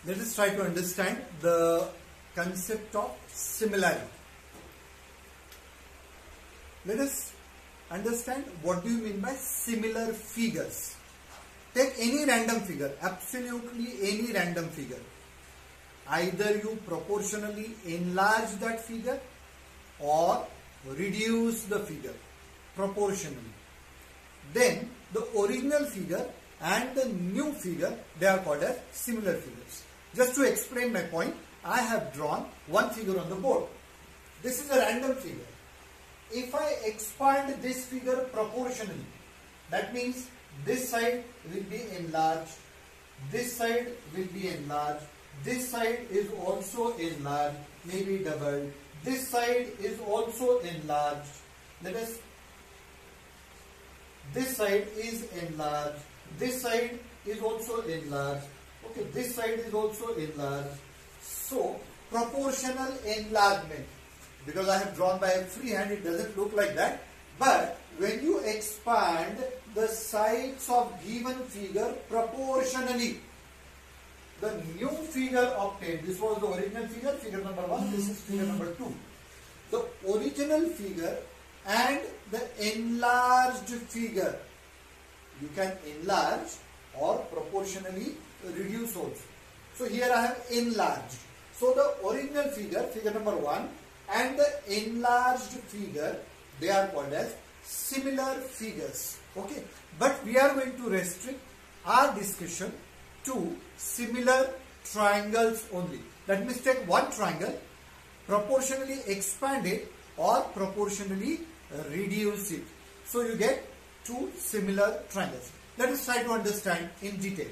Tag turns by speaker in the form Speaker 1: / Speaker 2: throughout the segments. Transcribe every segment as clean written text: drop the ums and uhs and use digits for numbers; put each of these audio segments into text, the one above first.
Speaker 1: Let us try to understand the concept of similarity. Let us understand what do you mean by similar figures. Take any random figure, absolutely any random figure. Either you proportionally enlarge that figure or reduce the figure proportionally. Then the original figure and the new figure, they are called as similar figures. Just to explain my point, I have drawn one figure on the board. This is a random figure. If I expand this figure proportionally, that means this side will be enlarged, this side will be enlarged, this side is also enlarged, maybe doubled, this side is also enlarged. This side is enlarged, this side is also enlarged, okay, this side is also enlarged. So proportional enlargement, because I have drawn by a free hand, it doesn't look like that, but when you expand the sides of given figure proportionally, the new figure obtained, this was the original figure, figure number 1, this is figure number 2. The original figure and the enlarged figure, you can enlarge or proportionally reduce also. So here I have enlarged. So the original figure, figure number 1, and the enlarged figure, they are called as similar figures. Okay, but we are going to restrict our discussion to similar triangles only. That means take one triangle, proportionally expand it or proportionally reduce it. So you get two similar triangles. Let us try to understand in detail.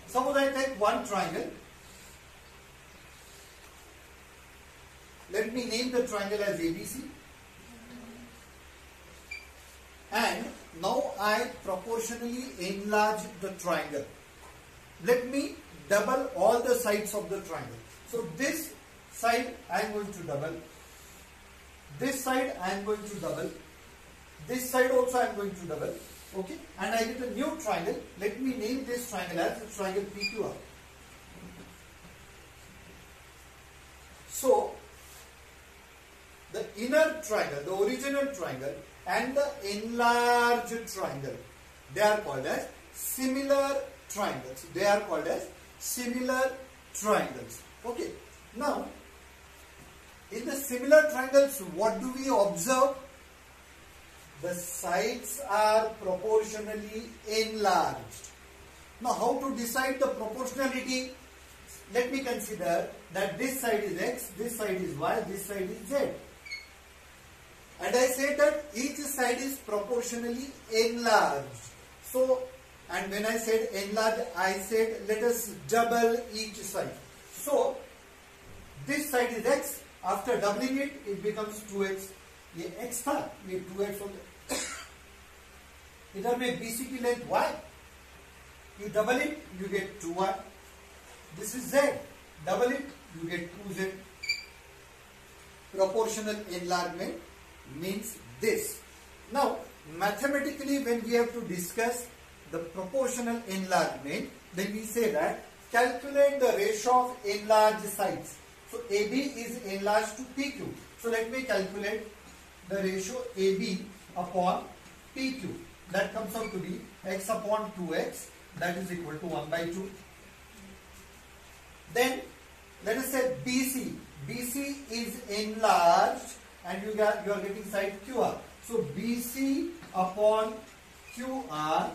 Speaker 1: Suppose I take one triangle. Let me name the triangle as ABC. And now I proportionally enlarge the triangle. Let me double all the sides of the triangle. So this side I am going to double. This side I am going to double. This side also I am going to double. Okay. And I get a new triangle. Let me name this triangle as the triangle PQR. So the inner triangle, the original triangle and the enlarged triangle, they are called as similar triangles. They are called as similar triangles. Okay. Now, in the similar triangles, what do we observe? The sides are proportionally enlarged. Now, how to decide the proportionality? Let me consider that this side is X, this side is Y, this side is Z. And I said that each side is proportionally enlarged. So, and when I said enlarged, I said let us double each side. So, this side is X. After doubling it, it becomes 2X. ये X था, ये 2X हो गया. इधर में BC की length Y. You double it, you get 2Y. This is Z. Double it, you get 2Z. Proportional enlargement means this. Now, mathematically, when we have to discuss the proportional enlargement, then we say that calculate the ratio of enlarged sides. So, AB is enlarged to PQ. So, let me calculate the ratio AB upon PQ. That comes out to be X upon 2X. That is equal to 1 by 2. Then, let us say BC. BC is enlarged and you are getting side QR. So, BC upon QR,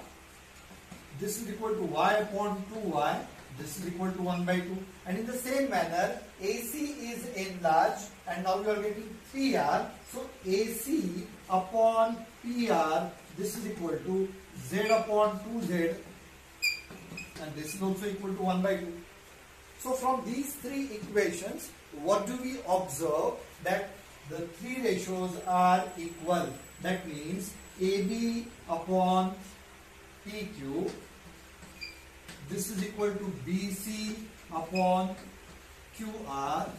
Speaker 1: this is equal to Y upon 2Y. This is equal to 1 by 2. And in the same manner, AC is enlarged and now you are getting PR. So, AC upon PR, this is equal to Z upon 2Z. And this is also equal to 1 by 2. So, from these three equations, what do we observe? That the three ratios are equal. That means AB upon PQ, this is equal to BC upon QR,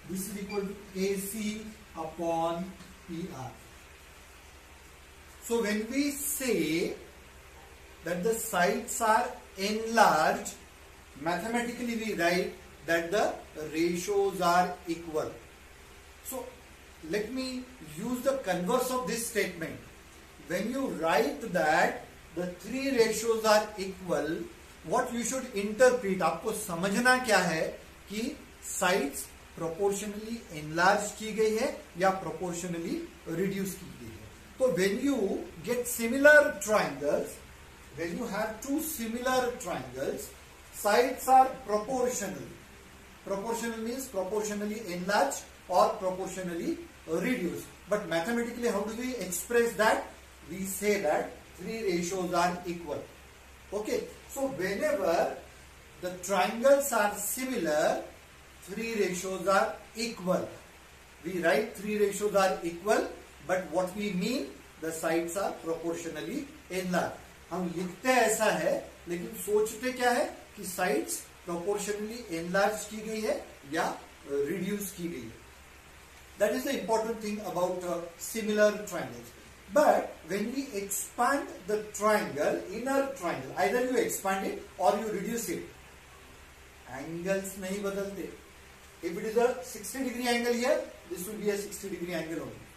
Speaker 1: this is equal to AC upon PR. So when we say that the sides are enlarged, mathematically we write that the ratios are equal. So let me use the converse of this statement. When you write that the three ratios are equal, what you should interpret, आपको समझना क्या है कि sides proportionally enlarged की गई है या proportionally reduced की गई है. तो when you get similar triangles, when you have two similar triangles, sides are proportional. Proportional means proportionally enlarged or proportionally reduced. But mathematically, how do we express that? We say that three ratios are equal. Okay. So whenever the triangles are similar, three ratios are equal. We write three ratios are equal, but what we mean, the sides are proportionally enlarged. हम लिखते ऐसा है, लेकिन सोचते क्या है कि sides proportionally enlarged की गई है या reduced की गई है. That is the important thing about similar triangles. But when we expand the triangle, inner triangle, either you expand it or you reduce it, angles नहीं बदलते. If it is a 60-degree angle here, this will be a 60-degree angle only.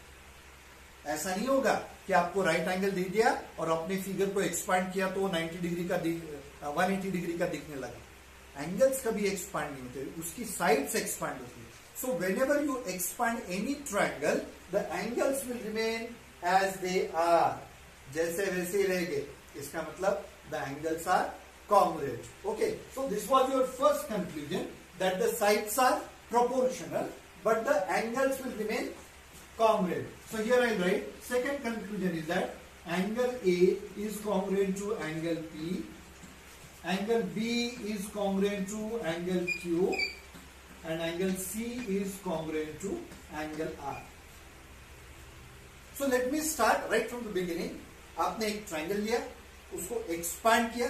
Speaker 1: ऐसा नहीं होगा कि आपको right angle दे दिया और अपने फिगर को एक्सपांड किया तो 90 डिग्री का 180 डिग्री का दिखने लगा. एंगल्स कभी एक्सपांड नहीं होते, उसकी साइड्स एक्सपांड होती है. So whenever you expand any triangle, the angles will remain as they are, जैसे वैसे ही रहेंगे. इसका मतलब the angles are congruent. Okay, so this was your first conclusion, that the sides are proportional but the angles will remain congruent. So here I write, second conclusion is that angle A is congruent to angle P, angle B is congruent to angle Q, and angle C is congruent to angle R. So let me start right from the beginning. आपने एक triangle लिया, उसको expand किया.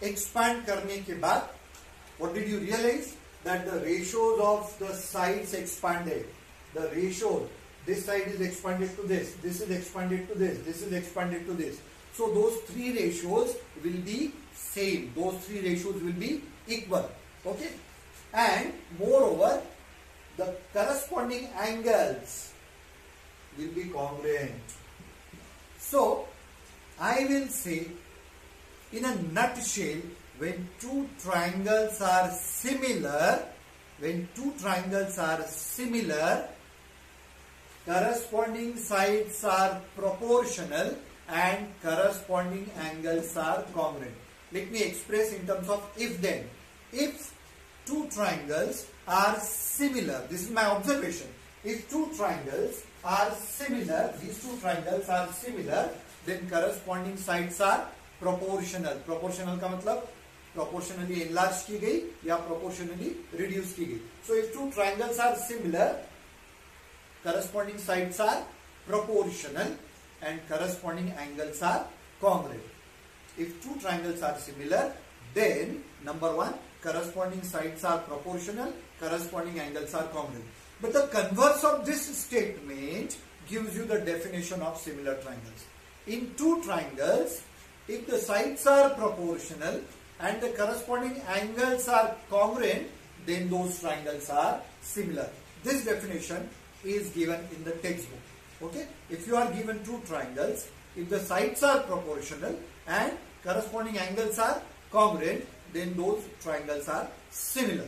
Speaker 1: Expand करने के बाद what did you realize? That the ratios of the sides expanded. The ratio, this side is expanded to this is expanded to this is expanded to this. So those three ratios will be same. Those three ratios will be equal. Okay? And moreover, the corresponding angles will be congruent. So I will say, in a nutshell, when two triangles are similar, corresponding sides are proportional and corresponding angles are congruent. Let me express in terms of if then. If two triangles are similar, this is my observation. If two triangles are similar, these two triangles are similar, then corresponding sides are proportional. Proportional का मतलब proportionally enlarged की गई या proportionally reduced की गई. So if two triangles are similar, corresponding sides are proportional and corresponding angles are congruent. If two triangles are similar, then number one, corresponding sides are proportional, corresponding angles are congruent. But the converse of this statement gives you the definition of similar triangles. In two triangles, if the sides are proportional and the corresponding angles are congruent, then those triangles are similar. This definition is given in the textbook. Okay? If you are given two triangles, if the sides are proportional and corresponding angles are congruent, then those triangles are similar.